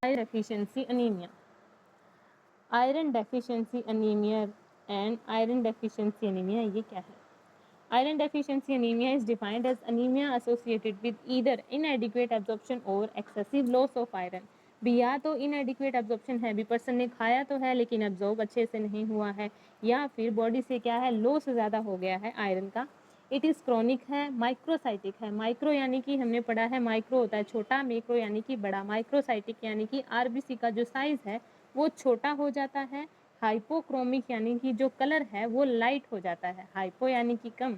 Iron deficiency anaemia. Iron deficiency anaemia and iron deficiency anaemia ये क्या है? Iron deficiency anemia is defined as anemia associated with either inadequate absorption or excessive loss of iron. भी या तो inadequate absorption है, भी person ने खाया तो है लेकिन एब्जॉर्ब अच्छे से नहीं हुआ है, या फिर बॉडी से क्या है, लॉस ज़्यादा हो गया है आयरन का। इट इज़ क्रॉनिक है, माइक्रोसाइटिक है। माइक्रो यानी कि हमने पढ़ा है माइक्रो होता है छोटा, मैक्रो यानी कि बड़ा। माइक्रोसाइटिक यानी कि आरबीसी का जो साइज़ है वो छोटा हो जाता है। हाइपोक्रोमिक यानी कि जो कलर है वो लाइट हो जाता है। हाइपो यानी कि कम।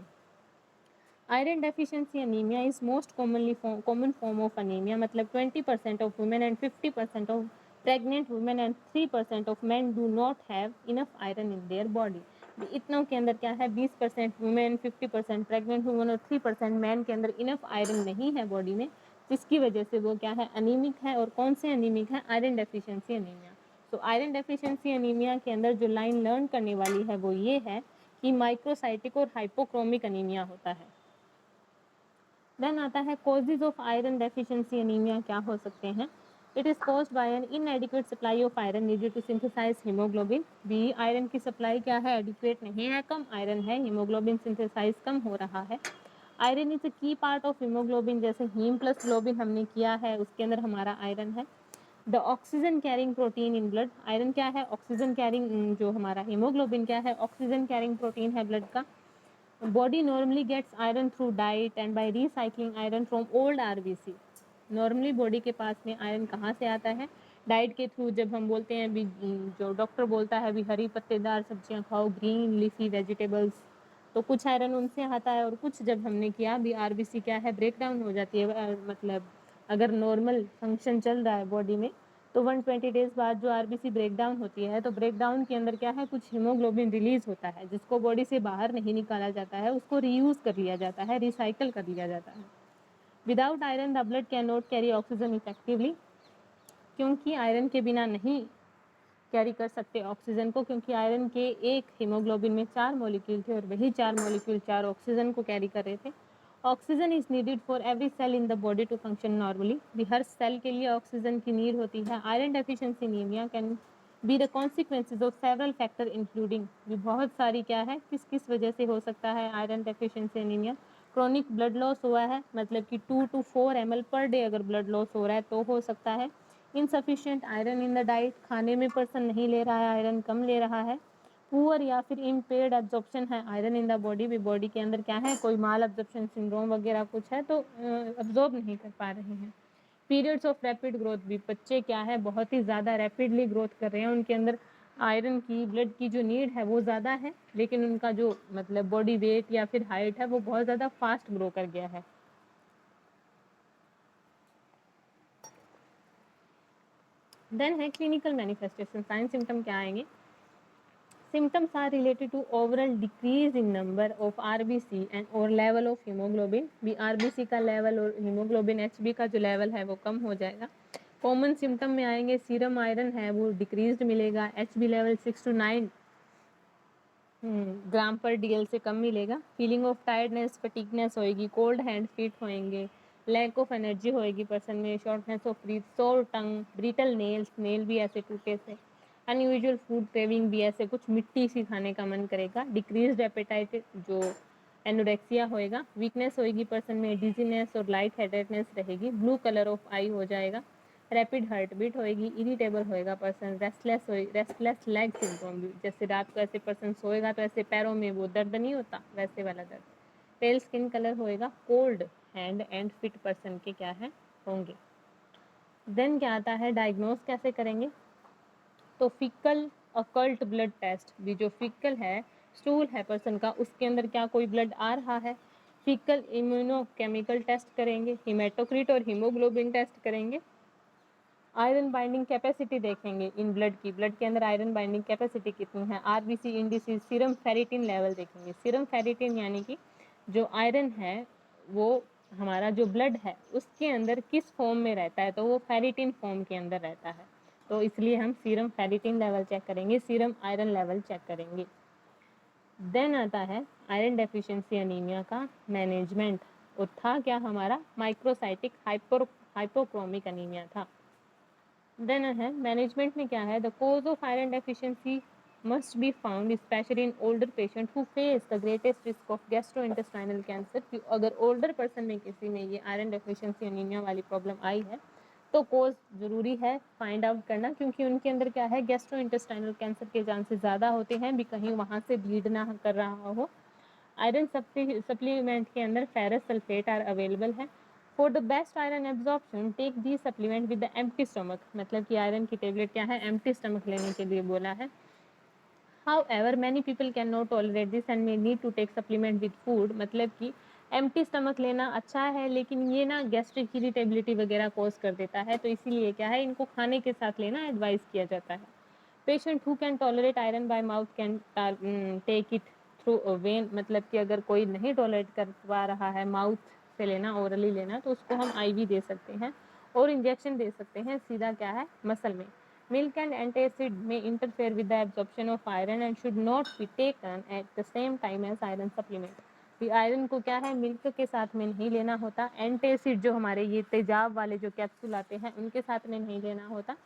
Iron deficiency anaemia is most common form of anaemia, मतलब 20% of women and 50% of pregnant women and 3% of man do not have enough iron in their body. इतनों के अंदर क्या है, 20% वुमेन, 50% प्रेग्नेंट वुमेन और 3% मैन के अंदर इनफ आयरन नहीं है बॉडी में, जिसकी वजह से वो क्या है, अनीमिक है। और कौन से अनीमिक है? Iron deficiency anaemia. तो आयरन डेफिशिएंसी अनीमिया के अंदर जो लाइन लर्न करने वाली है वो ये है कि माइक्रोसाइटिक और हाइपोक्रोमिक अनीमिया होता है। देन आता है causes of iron deficiency anaemia क्या हो सकते हैं? It is caused by an inadequate supply of iron needed to synthesise haemoglobin. भी आयरन की सप्लाई क्या है, एडिक्वेट नहीं है, कम आयरन है, हीमोग्लोबिन सिंथेसाइज कम हो रहा है। Iron is a key part of haemoglobin, जैसे हीम प्लस ग्लोबिन हमने किया है उसके अंदर हमारा आयरन है। The oxygen carrying protein in blood, iron क्या है, ऑक्सीजन कैरिंग, जो हमारा हीमोग्लोबिन क्या है, ऑक्सीजन कैरिंग प्रोटीन है ब्लड का। Body normally gets iron through diet and by recycling iron from old RBC. Normally body के पास में आयरन कहाँ से आता है? डाइट के थ्रू। जब हम बोलते हैं भी, जो डॉक्टर बोलता है भी हरी पत्तेदार सब्जियां खाओ, ग्रीन लीफी वेजिटेबल्स, तो कुछ आयरन उनसे आता है और कुछ जब हमने किया भी आरबीसी क्या है, ब्रेक डाउन हो जाती है। मतलब अगर नॉर्मल फंक्शन चल रहा है बॉडी में तो 120 डेज बाद जो आरबीसी ब्रेक डाउन होती है, तो ब्रेक डाउन के अंदर क्या है, कुछ हीमोग्लोबिन रिलीज होता है जिसको बॉडी से बाहर नहीं निकाला जाता है, उसको रीयूज़ कर लिया जाता है, रिसाइकल कर लिया जाता है। Without iron the blood can not carry oxygen effectively, क्योंकि आयरन के बिना नहीं कैरी कर सकते ऑक्सीजन को, क्योंकि आयरन के एक हीमोग्लोबिन में 4 मॉलिक्यूल थे और वही 4 मॉलिक्यूल 4 ऑक्सीजन को कैरी कर रहे थे। Oxygen is needed for every cell in the body to function normally, भी हर सेल के लिए ऑक्सीजन की नीड होती है। Iron deficiency anaemia can be the consequences of several factor including, भी बहुत सारी क्या है, किस किस वजह से हो सकता है iron deficiency anaemia. Chronic blood loss हुआ है, मतलब कि 2 to 4 ml पर डे अगर ब्लड लॉस हो रहा है तो हो सकता है। Insufficient iron in the diet, खाने में पर्सन नहीं ले रहा है, आयरन कम ले रहा है। पुअर या फिर इम्पेयर्ड एब्जॉर्प्शन है आयरन इन द बॉडी, भी बॉडी के अंदर क्या है, कोई माल एब्जॉर्प्शन सिंड्रोम वगैरह कुछ है तो एब्जॉर्ब नहीं कर पा रहे हैं। पीरियड्स ऑफ रैपिड ग्रोथ, भी बच्चे क्या है, बहुत ही ज़्यादा रैपिडली ग्रोथ कर रहे हैं, उनके अंदर आयरन की, ब्लड की जो नीड है वो ज़्यादा है, लेकिन उनका जो मतलब बॉडी वेट या फिर हाइट है वो बहुत ज़्यादा फास्ट ग्रो कर गया है। देन है क्लिनिकल मैनिफेस्टेशन, साइन सिम्टम क्या आएंगे? Symptoms are related to overall decrease in number of RBC and or level of hemoglobin, भी RBC का लेवल और हीमोग्लोबिन HB का जो लेवल है वो कम हो जाएगा। कॉमन सिम्टम में आएंगे, सीरम आयरन है वो डिक्रीज्ड मिलेगा, HB लेवल 6 to 9 ग्राम पर DL से कम मिलेगा। फीलिंग ऑफ टायर्डनेस, फटीगनेस होएगी, कोल्ड हैंड फीट होएंगे, लैक ऑफ एनर्जी होएगी पर्सन में, shortness of breath, sore tongue, brittle nails, nail भी ऐसे टूटे से, अनयूजुअल फूड क्रेविंग, भी ऐसे कुछ मिट्टी सी खाने का मन करेगा, डिक्रीज्ड एपेटाइट जो एनोरेक्सिया होएगा, वीकनेस होएगी पर्सन में, डिजीनेस और लाइट हेडेडनेस रहेगी, ब्लू कलर ऑफ आई हो जाएगा, रैपिड हार्ट बीट होएगी, इरिटेबल होएगा पर्सन, रेस्टलेस लेग सिंड्रोम, जैसे रात को ऐसे पर्सन सोएगा तो ऐसे पैरों में वो दर्द नहीं होता, वैसे वाला दर्द। पेल स्किन कलर होएगा, cold hand and fit person के क्या है, होंगे। देन क्या आता है, डायग्नोस कैसे करेंगे? तो फिकल अकल्ट ब्लड टेस्ट, भी जो फिकल है, स्टूल है पर्सन का, उसके अंदर क्या कोई ब्लड आ रहा है, फिकल इम्यूनोकेमिकल टेस्ट करेंगे, हिमेटोक्रिट और हीमोग्लोबिन टेस्ट करेंगे, आयरन बाइंडिंग कैपेसिटी देखेंगे इन ब्लड की, ब्लड के अंदर आयरन बाइंडिंग कैपेसिटी कितनी है, RBC indices, serum ferritin level देखेंगे। सीरम फेरिटिन यानी कि जो आयरन है वो हमारा जो ब्लड है उसके अंदर किस फॉर्म में रहता है, तो वो फेरिटिन फॉर्म के अंदर रहता है, तो इसलिए हम सीरम फेरिटिन लेवल चेक करेंगे, सीरम आयरन लेवल चेक करेंगे। देन आता है आयरन डेफिशिएंसी एनीमिया का मैनेजमेंट, और था क्या हमारा, माइक्रोसाइटिक हाइपोक्रोमिक एनीमिया था। देन है मैनेजमेंट में क्या है, the cause of iron deficiency must be found specially in older patient who face the greatest risk of gastrointestinal cancer. कि अगर ओल्डर पर्सन में किसी में ये आयरन डेफिशिएंसी एनीमिया वाली प्रॉब्लम आई है तो कोज ज़रूरी है फाइंड आउट करना, क्योंकि उनके अंदर क्या है, गैस्ट्रोइंटेस्टाइनल कैंसर के चांसेस ज़्यादा होते हैं भी कहीं वहाँ से ब्लीड ना कर रहा हो। आयरन सप्लीमेंट के अंदर फेरस सल्फेट आर अवेलेबल है। For the best iron absorption take the supplement with the empty stomach, मतलब कि आयरन की टेबलेट क्या है, एम्प्टी स्टमक लेने के लिए बोला है। However, many people cannot tolerate this and may need to take supplement with food, मतलब कि एम्प्टी स्टमक लेना अच्छा है लेकिन ये ना गैस्ट्रिक इरिटेबिलिटी वगैरह कॉज कर देता है, तो इसीलिए क्या है, इनको खाने के साथ लेना एडवाइस किया जाता है। Patient who can tolerate iron by mouth can take it through vein, मतलब कि अगर कोई नहीं टॉलरेट कर पा रहा है माउथ से लेना, ओरली लेना, तो उसको हम आईवी दे सकते हैं और इंजेक्शन दे सकते हैं सीधा क्या है, मसल में। Milk and antacid may interfere with the absorption of iron and should not be taken at the same time as iron supplement। भी आयरन को क्या है, मिल्क के साथ में नहीं लेना होता, एंटासिड जो हमारे ये तेजाब वाले जो कैप्सूल आते हैं उनके साथ में नहीं लेना होता।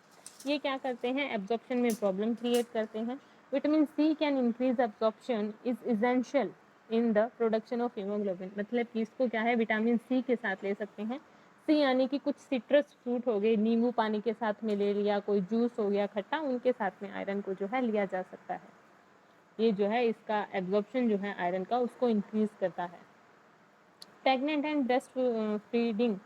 ये क्या करते हैं, एब्जॉर्प्शन में प्रॉब्लम क्रिएट करते हैं। Vitamin C can increase absorption is essential in the production of haemoglobin, मतलब कि इसको क्या है, विटामिन सी के साथ ले सकते हैं। सी यानी कि कुछ सिट्रस फ्रूट हो गए, नींबू पानी के साथ में ले लिया, कोई जूस हो गया खट्टा, उनके साथ में आयरन को जो है लिया जा सकता है। ये जो है इसका एब्जॉर्प्शन जो है आयरन का उसको इंक्रीज करता है। Pregnant and breast feeding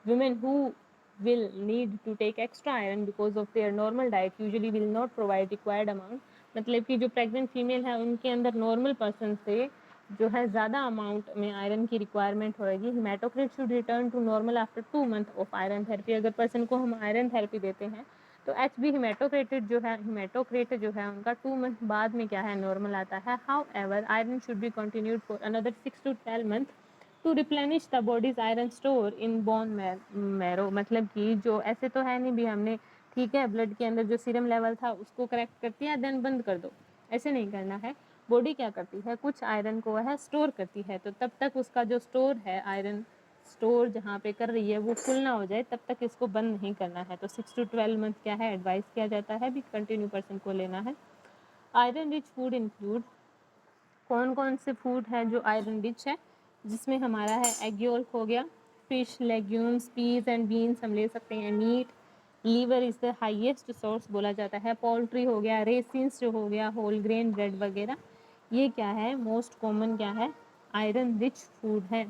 women who will need to take extra iron because of their normal diet usually will not provide required amount, मतलब कि जो प्रेग्नेंट फीमेल है उनके अंदर नॉर्मल पर्सन से जो है ज़्यादा अमाउंट में आयरन की रिक्वायरमेंट होगी। Haematocrit should return to normal after 2 month of iron therapy. अगर पर्सन को हम आयरन थेरेपी देते हैं तो HB हेमाटोक्रेटेड जो है, हेमाटोक्रेट जो है उनका 2 मंथ बाद में क्या है, नॉर्मल आता है। However iron should be continued for another 6 to 12 month to replenish the body's iron store in bone marrow, मतलब कि जो ऐसे तो है नहीं भी हमने ठीक है ब्लड के अंदर जो सीरम लेवल था उसको करेक्ट कर दिया देन बंद कर दो, ऐसे नहीं करना है। बॉडी क्या करती है, कुछ आयरन को वह स्टोर करती है, तो तब तक उसका जो स्टोर है, आयरन स्टोर जहाँ पे कर रही है वो फुल ना हो जाए तब तक इसको बंद नहीं करना है। तो 6 to 12 मंथ क्या है, एडवाइस किया जाता है भी कंटिन्यू पर्सन को लेना है। आयरन रिच फूड इंक्लूड, कौन कौन से फूड है जो आयरन रिच है, जिसमें हमारा है एग योल्क हो गया, fish, legumes, peas and beans हम ले सकते हैं। Meat, liver is the highest source बोला जाता है। पोल्ट्री हो गया, रेसिन्स जो हो गया, होल ग्रेन ब्रेड वगैरह, ये क्या है, मोस्ट कॉमन क्या है, आयरन रिच फूड है।